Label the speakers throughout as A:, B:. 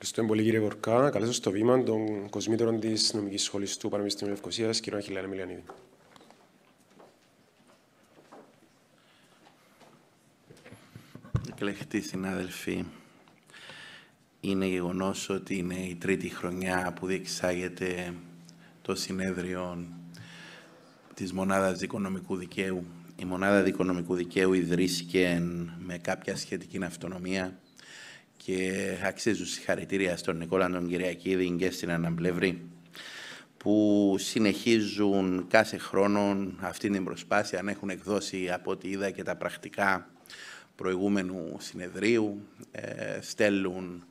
A: Ευχαριστώ πολύ, κύριε Κορκά. Να καλέσω στο βήμα τον κοσμήτωρο της Νομικής Σχολής του Πανεπιστημίου Λευκωσίας, κύριο Αχιλλέα Μιλιανίδη.
B: Εκλεκτοί συνάδελφοι, είναι γεγονός ότι είναι η τρίτη χρονιά που διεξάγεται το συνέδριο της Μονάδας Δικονομικού Δικαίου. Η Μονάδα Δικονομικού Δικαίου ιδρύθηκε με κάποια σχετική αυτονομία και αξίζουν συγχαρητήρια στον Νικόλα τον Κυριακίδη και στην Αναπλεύρη που συνεχίζουν κάθε χρόνο αυτή την προσπάθεια, αν έχουν εκδώσει από ό,τι είδα και τα πρακτικά προηγούμενου συνεδρίου, στέλνουν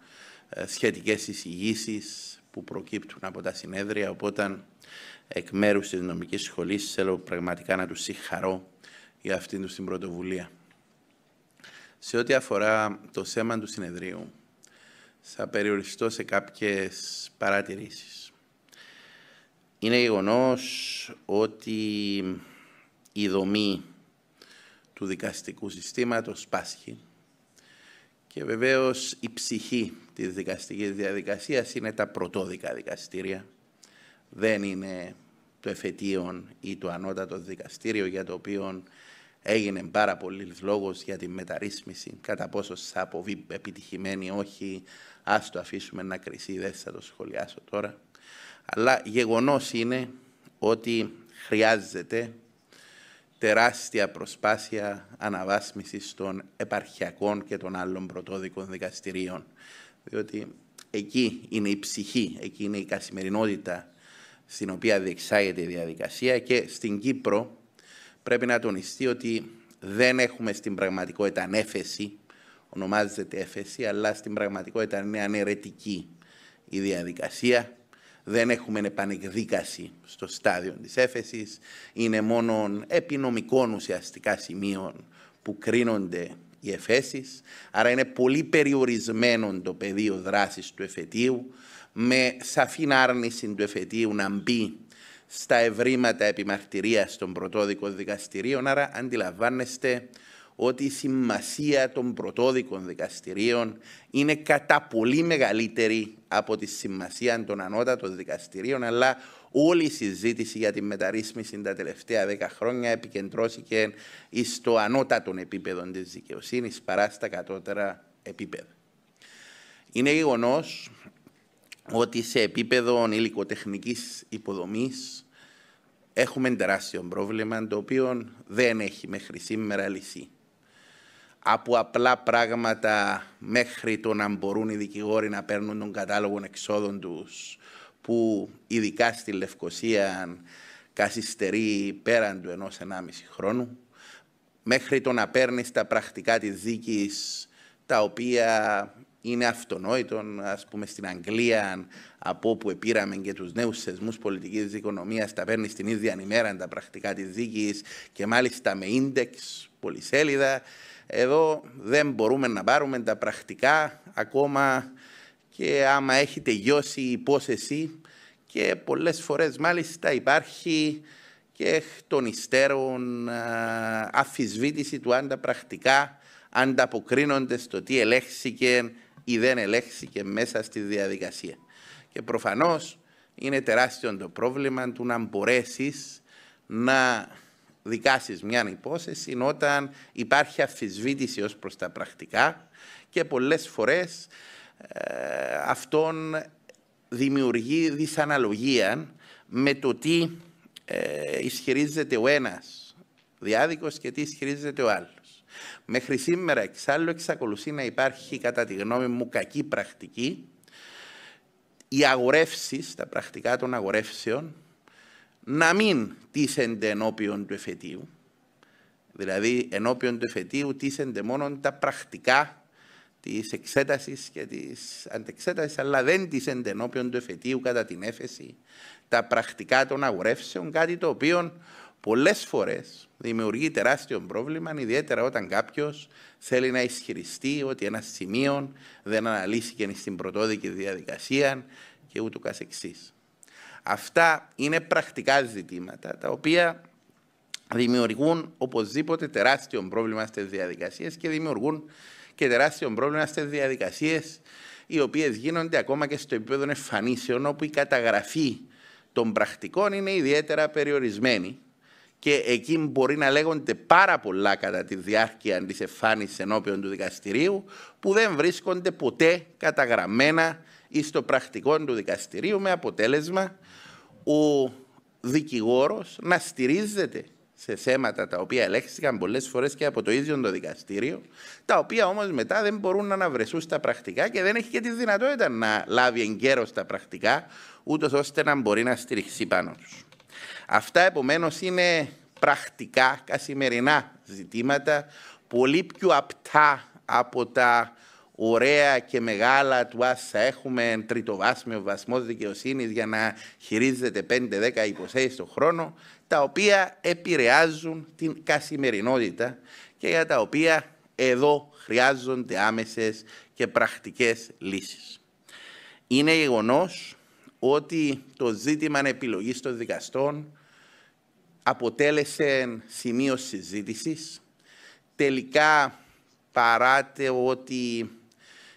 B: σχετικές εισηγήσεις που προκύπτουν από τα συνέδρια, οπότε εκ μέρους της Νομικής Σχολής θέλω πραγματικά να τους συγχαρώ για αυτήν την πρωτοβουλία. Σε ό,τι αφορά το θέμα του συνεδρίου, θα περιοριστώ σε κάποιες παρατηρήσεις. Είναι γεγονός ότι η δομή του δικαστικού συστήματος πάσχει και βεβαίως η ψυχή της δικαστικής διαδικασίας είναι τα πρωτόδικα δικαστήρια. Δεν είναι το εφετείο ή το ανώτατο δικαστήριο, για το οποίο έγινε πάρα πολύ λόγος για τη μεταρρύθμιση, κατά πόσο θα αποβεί επιτυχημένη όχι, ας το αφήσουμε να κριθεί, δεν θα το σχολιάσω τώρα. Αλλά γεγονός είναι ότι χρειάζεται τεράστια προσπάθεια αναβάθμισης των επαρχιακών και των άλλων πρωτόδικων δικαστηρίων, διότι εκεί είναι η ψυχή, εκεί είναι η καθημερινότητα στην οποία διεξάγεται η διαδικασία και στην Κύπρο πρέπει να τονιστεί ότι δεν έχουμε στην πραγματικότητα ανέφεση, ονομάζεται έφεση, αλλά στην πραγματικότητα είναι αναιρετική η διαδικασία. Δεν έχουμε επανεκδίκαση στο στάδιο της έφεσης, είναι μόνο επί νομικών ουσιαστικά σημείων που κρίνονται οι εφέσεις, άρα είναι πολύ περιορισμένο το πεδίο δράσης του εφετείου, με σαφήν άρνηση του εφετείου να μπει στα ευρήματα επιμαρτυρίας των πρωτόδικων δικαστηρίων, άρα αντιλαμβάνεστε ότι η σημασία των πρωτόδικων δικαστηρίων είναι κατά πολύ μεγαλύτερη από τη σημασία των ανώτατων δικαστηρίων, αλλά όλη η συζήτηση για τη μεταρρύθμιση τα τελευταία 10 χρόνια επικεντρώθηκε στο ανώτατο επίπεδο της δικαιοσύνης παρά στα κατώτερα επίπεδα. Είναι γεγονός ότι σε επίπεδο υλικοτεχνικής υποδομής έχουμε τεράστιο πρόβλημα, το οποίο δεν έχει μέχρι σήμερα λυθεί. Από απλά πράγματα μέχρι το να μπορούν οι δικηγόροι να παίρνουν τον κατάλογο εξόδων τους, που ειδικά στη Λευκωσία καθυστερεί πέραν του 1,5 χρόνου, μέχρι το να παίρνεις τα πρακτικά της δίκης, τα οποία είναι αυτονόητο, ας πούμε στην Αγγλία, από όπου επήραμε και τους νέους θεσμούς πολιτικής οικονομίας, τα παίρνεις την ίδια ημέρα τα πρακτικά της δίκης και μάλιστα με ίντεξ, πολυσέλιδα. Εδώ δεν μπορούμε να πάρουμε τα πρακτικά ακόμα και άμα έχει τελειώσει η υπόθεση, και πολλές φορές μάλιστα υπάρχει και εκ των υστέρων αμφισβήτηση του αν τα πρακτικά ανταποκρίνονται στο τι ελέγχθηκε ή δεν ελέγχθηκε μέσα στη διαδικασία. Και προφανώς είναι τεράστιο το πρόβλημα του να μπορέσεις να δικάσεις μια υπόθεση όταν υπάρχει αμφισβήτηση ως προς τα πρακτικά και πολλές φορές αυτόν δημιουργεί δυσαναλογία με το τι ισχυρίζεται ο ένας διάδικος και τι ισχυρίζεται ο άλλος. Μέχρι σήμερα εξάλλου εξακολουθεί να υπάρχει, κατά τη γνώμη μου, κακή πρακτική οι αγορεύσεις, τα πρακτικά των αγορεύσεων, να μην τίθενται ενώπιον του εφετείου. Δηλαδή, ενώπιον του εφετείου τίθενται μόνο τα πρακτικά της εξέτασης και της αντεξέτασης, αλλά δεν τίθενται ενώπιον του εφετείου κατά την έφεση τα πρακτικά των αγορεύσεων, κάτι το οποίο πολλές φορές δημιουργεί τεράστιο πρόβλημα, ιδιαίτερα όταν κάποιος θέλει να ισχυριστεί ότι ένα σημείο δεν αναλύθηκε στην πρωτόδικη διαδικασία και ούτω καθεξής. Αυτά είναι πρακτικά ζητήματα, τα οποία δημιουργούν οπωσδήποτε τεράστιο πρόβλημα στις διαδικασίες και δημιουργούν και τεράστιο πρόβλημα στις διαδικασίες οι οποίες γίνονται ακόμα και στο επίπεδο εμφανίσεων, όπου η καταγραφή των πρακτικών είναι ιδιαίτερα περιορισμένη και εκεί μπορεί να λέγονται πάρα πολλά κατά τη διάρκεια της εμφάνισης ενώπιον του δικαστηρίου, που δεν βρίσκονται ποτέ καταγραμμένα στο πρακτικό του δικαστηρίου, με αποτέλεσμα ο δικηγόρος να στηρίζεται σε θέματα τα οποία ελέγχθηκαν πολλές φορές και από το ίδιο το δικαστήριο, τα οποία όμως μετά δεν μπορούν να αναβρεσούν στα πρακτικά και δεν έχει και τη δυνατότητα να λάβει εγκαίρως τα πρακτικά, ούτως ώστε να μπορεί να στηριχθεί πάνω τους. Αυτά επομένως είναι πρακτικά, καθημερινά ζητήματα, πολύ πιο απτά από τα ωραία και μεγάλα του ας θα έχουμε τριτοβάσμιο βαθμό δικαιοσύνης για να χειρίζεται 5-10 υποθέσεις το χρόνο, τα οποία επηρεάζουν την καθημερινότητα και για τα οποία εδώ χρειάζονται άμεσες και πρακτικές λύσεις. Είναι γεγονός ότι το ζήτημα επιλογής των δικαστών αποτέλεσε σημείο συζήτησης. Τελικά, παρά ότι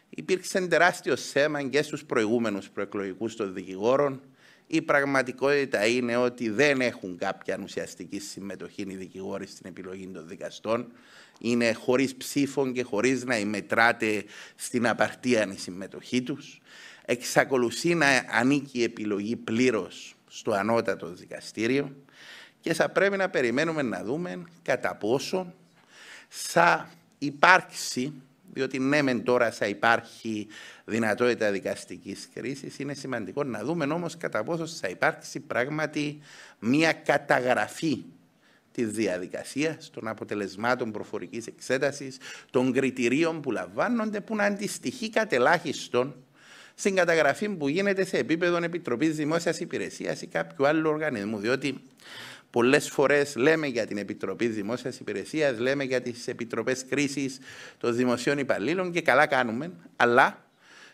B: υπήρξε τεράστιο θέμα και στους προηγούμενους προεκλογικούς των δικηγόρων, η πραγματικότητα είναι ότι δεν έχουν κάποια ουσιαστική συμμετοχή οι δικηγόροι στην επιλογή των δικαστών. Είναι χωρίς ψήφων και χωρίς να μετράται στην απαρτία η συμμετοχή τους. Εξακολουθεί να ανήκει η επιλογή πλήρως στο ανώτατο δικαστήριο και θα πρέπει να περιμένουμε να δούμε κατά πόσο θα υπάρξει, διότι ναι μεν τώρα θα υπάρχει δυνατότητα δικαστικής κρίσης, είναι σημαντικό να δούμε όμως κατά πόσο θα υπάρξει πράγματι μια καταγραφή της διαδικασίας, των αποτελεσμάτων προφορικής εξέτασης, των κριτηρίων που λαμβάνονται, που να αντιστοιχεί κατ' ελάχιστον στην καταγραφή που γίνεται σε επίπεδο Επιτροπής Δημόσιας Υπηρεσίας ή κάποιου άλλου οργανισμού. Διότι πολλές φορές λέμε για την Επιτροπή Δημόσιας Υπηρεσίας, λέμε για τις Επιτροπές Κρίσης των Δημοσίων Υπαλλήλων και καλά κάνουμε, αλλά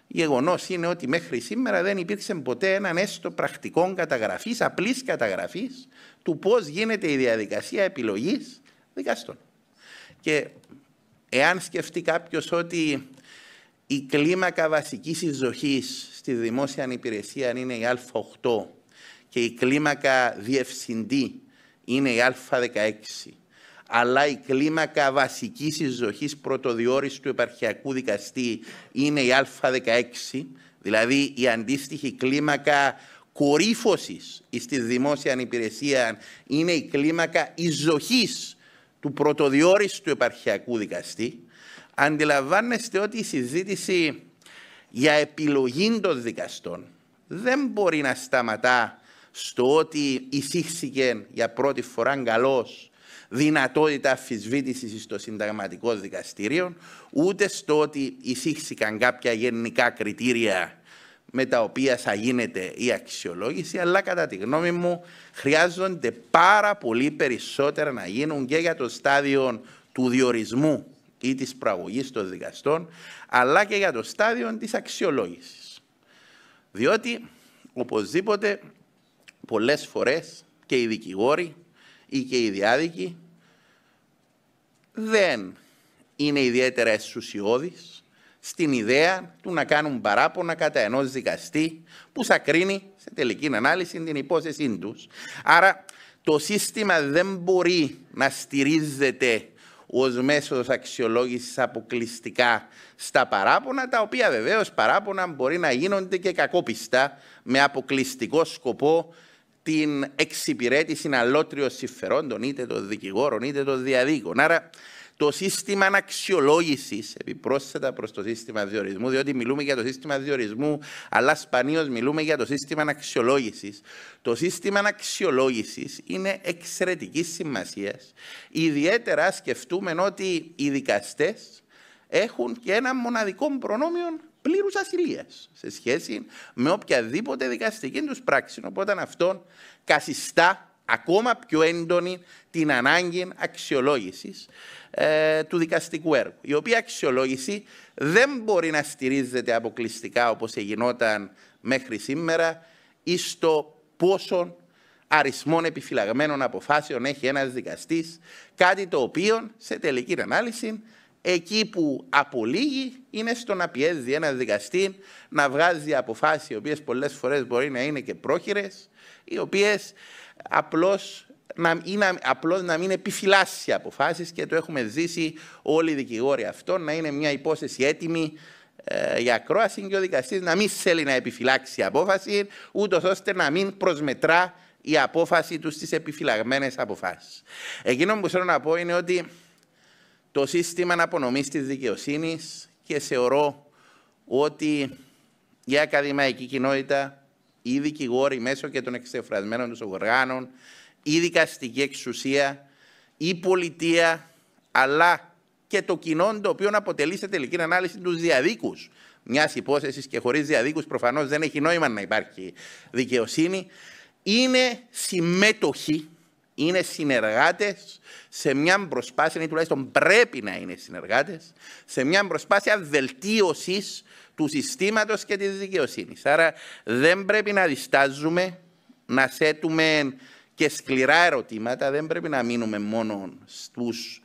B: γεγονός είναι ότι μέχρι σήμερα δεν υπήρξε ποτέ έναν έστω πρακτικό καταγραφής, απλής καταγραφής του πώς γίνεται η διαδικασία επιλογής δικαστών. Και εάν σκεφτεί κάποιος ότι η κλίμακα βασικής εισδοχής στη δημόσια υπηρεσία είναι η Α8 και η κλίμακα διευθυντή είναι η Α16, αλλά η κλίμακα βασικής εισδοχής πρωτοδιόριστου επαρχιακού δικαστή είναι η Α16, δηλαδή η αντίστοιχη κλίμακα κορύφωσης στη δημόσια υπηρεσία είναι η κλίμακα εισδοχής του πρωτοδιόριστου επαρχιακού δικαστή, αντιλαμβάνεστε ότι η συζήτηση για επιλογή των δικαστών δεν μπορεί να σταματά στο ότι εισήχθηκε για πρώτη φορά καλώς δυνατότητα αμφισβήτησης στο συνταγματικό δικαστήριο, ούτε στο ότι εισήχθηκαν κάποια γενικά κριτήρια με τα οποία θα γίνεται η αξιολόγηση, αλλά κατά τη γνώμη μου χρειάζονται πάρα πολύ περισσότερα να γίνουν και για το στάδιο του διορισμού ή της προαγωγής των δικαστών, αλλά και για το στάδιο της αξιολόγησης. Διότι, οπωσδήποτε, πολλές φορές και οι δικηγόροι ή και οι διάδικοι δεν είναι ιδιαίτερα αισουσιώδεις στην ιδέα του να κάνουν παράπονα κατά ενός δικαστή που θα κρίνει σε τελική ανάλυση την υπόθεσή τους. Άρα το σύστημα δεν μπορεί να στηρίζεται ως μέσος αξιολόγησης αποκλειστικά στα παράπονα, τα οποία βεβαίως παράπονα μπορεί να γίνονται και κακόπιστα με αποκλειστικό σκοπό την εξυπηρέτηση αλότριων συμφερόντων είτε των δικηγόρων είτε των διαδίκων. Άρα το σύστημα αξιολόγησης, επιπρόσθετα προς το σύστημα διορισμού, διότι μιλούμε για το σύστημα διορισμού, αλλά σπανίως μιλούμε για το σύστημα αξιολόγησης. Το σύστημα αξιολόγησης είναι εξαιρετικής σημασίας. Ιδιαίτερα σκεφτούμε ότι οι δικαστές έχουν και ένα μοναδικό προνόμιο πλήρους ασυλίας σε σχέση με οποιαδήποτε δικαστική τους πράξη. Οπότε αυτό καθιστά ακόμα πιο έντονη την ανάγκη αξιολόγησης του δικαστικού έργου. Η οποία αξιολόγηση δεν μπορεί να στηρίζεται αποκλειστικά όπως γινόταν μέχρι σήμερα ή στο πόσο αριθμών επιφυλαγμένων αποφάσεων έχει ένας δικαστής, κάτι το οποίο σε τελική ανάλυση Εκεί που απολύγει είναι στο να πιέζει ένα δικαστή να βγάζει αποφάσεις οι οποίες πολλές φορές μπορεί να είναι και πρόχειρες, οι οποίες απλώς να μην επιφυλάσσει αποφάσεις, και το έχουμε ζήσει όλοι οι δικηγόροι αυτό, να είναι μια υπόθεση έτοιμη για ακρόαση και ο δικαστής να μην θέλει να επιφυλάξει απόφαση, ούτως ώστε να μην προσμετρά η απόφαση του στις επιφυλαγμένες αποφάσεις. Εκείνο που θέλω να πω είναι ότι το σύστημα απονομής της δικαιοσύνης, και θεωρώ ότι η ακαδημαϊκή κοινότητα, οι δικηγόροι μέσω και των εξεφρασμένων τους οργάνων, η δικαστική εξουσία, η πολιτεία, αλλά και το κοινό, το οποίο αποτελεί σε τελική ανάλυση τους διαδίκους μιας υπόθεσης, και χωρίς διαδίκους προφανώς δεν έχει νόημα να υπάρχει δικαιοσύνη, είναι συμμέτοχοι, είναι συνεργάτες σε μια προσπάθεια, ή τουλάχιστον πρέπει να είναι συνεργάτες, σε μια προσπάθεια βελτίωσης του συστήματος και της δικαιοσύνης. Άρα δεν πρέπει να διστάζουμε να θέτουμε και σκληρά ερωτήματα, δεν πρέπει να μείνουμε μόνο στους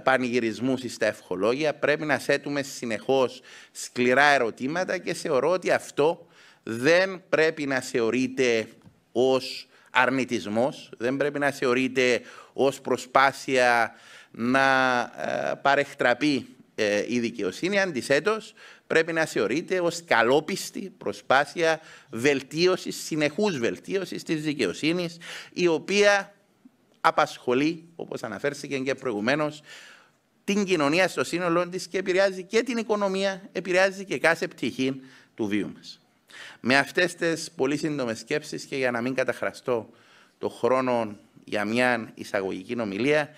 B: πανηγυρισμούς ή στα ευχολόγια, πρέπει να θέτουμε συνεχώς σκληρά ερωτήματα, και θεωρώ ότι αυτό δεν πρέπει να θεωρείται ως αρνητισμός, δεν πρέπει να θεωρείται ως προσπάθεια να παρεχτραπεί η δικαιοσύνη. Αντιθέτως, πρέπει να θεωρείται ως καλόπιστη προσπάθεια βελτίωσης, συνεχούς βελτίωσης της δικαιοσύνης, η οποία απασχολεί, όπως αναφέρθηκε και προηγουμένως, την κοινωνία στο σύνολό της και επηρεάζει και την οικονομία, επηρεάζει και κάθε πτυχή του βίου μας. Με αυτές τις πολύ σύντομες σκέψεις, και για να μην καταχραστώ το χρόνο για μια εισαγωγική ομιλία,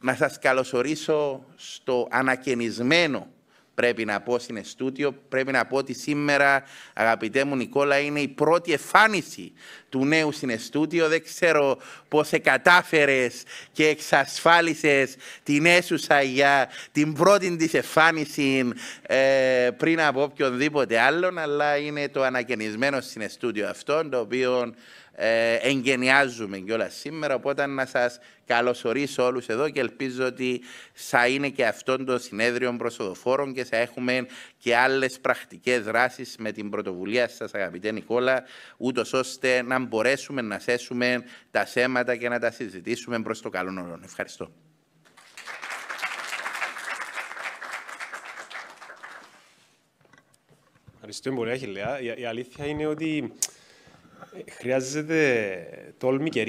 B: να σας καλωσορίσω στο ανακαινισμένο, πρέπει να πω, συναισθούτιο. Πρέπει να πω ότι σήμερα, αγαπητέ μου Νικόλα, είναι η πρώτη εμφάνιση του νέου συναισθούτιο. Δεν ξέρω πώς κατάφερες και εξασφάλισες την αίθουσα για την πρώτη της εμφάνιση πριν από οποιονδήποτε άλλον, αλλά είναι το ανακαινισμένο συναισθούτιο αυτό, το οποίο εγκαινιάζουμε κιόλας σήμερα. Οπότε να σας καλωσορίσω όλους εδώ, και ελπίζω ότι θα είναι και αυτόν το συνέδριο προσοδοφόρων και θα έχουμε και άλλες πρακτικές δράσεις με την πρωτοβουλία σας, αγαπητέ Νικόλα, ούτως ώστε να μπορέσουμε να θέσουμε τα θέματα και να τα συζητήσουμε προς το καλό όλων. Ευχαριστώ.
A: Ευχαριστούμε πολύ, Αχιλλέα. Η αλήθεια είναι ότι χρειάζεται τόλμη και